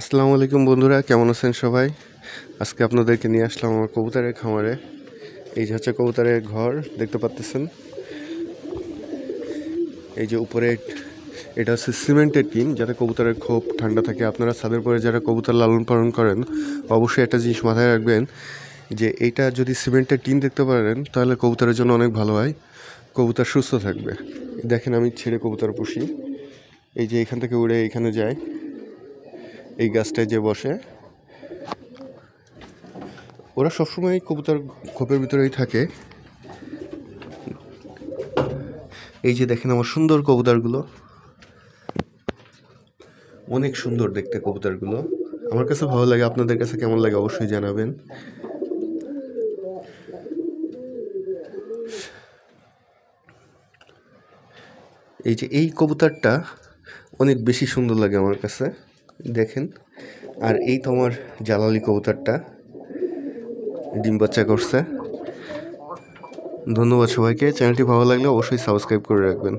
আসসালামু আলাইকুম বন্ধুরা, কেমন আছেন সবাই? আজকে আপনাদেরকে নিয়ে আসলাম আমার কবুতরের খামারে। এই যে হচ্ছে কবুতরের ঘর, দেখতে পাচ্ছেন। এই যে উপরে এটা হচ্ছে সিমেন্টের টিন, যাতে কবুতরের খুব ঠান্ডা থাকে। আপনারা ছাদের পরে যারা কবুতর লালন পালন করেন, অবশ্যই একটা জিনিস মাথায় রাখবেন যে এইটা যদি সিমেন্টের টিন দেখতে পারেন তাহলে কবুতরের জন্য অনেক ভালো হয়, কবুতর সুস্থ থাকবে। দেখেন, আমি ছেড়ে কবুতর পুষি। এই যে এখান থেকে উড়ে এখানে যায়, এই গাছটায় যে বসে। ওরা সবসময় কবুতর খোপের ভিতরেই থাকে। এই যে দেখেন আমার সুন্দর কবুতরগুলো, অনেক সুন্দর দেখতে কবুতরগুলো। আমার কাছে ভালো লাগে, আপনাদের কাছে কেমন লাগে অবশ্যই জানাবেন। এই যে এই কবুতরটা অনেক বেশি সুন্দর লাগে আমার কাছে, দেখেন। আর এই তো আমার জালালি কবুতরটা ডিম বাচ্চা করছে। ধন্যবাদ সবাইকে। চ্যানেলটি ভালো লাগলে অবশ্যই সাবস্ক্রাইব করে রাখবেন।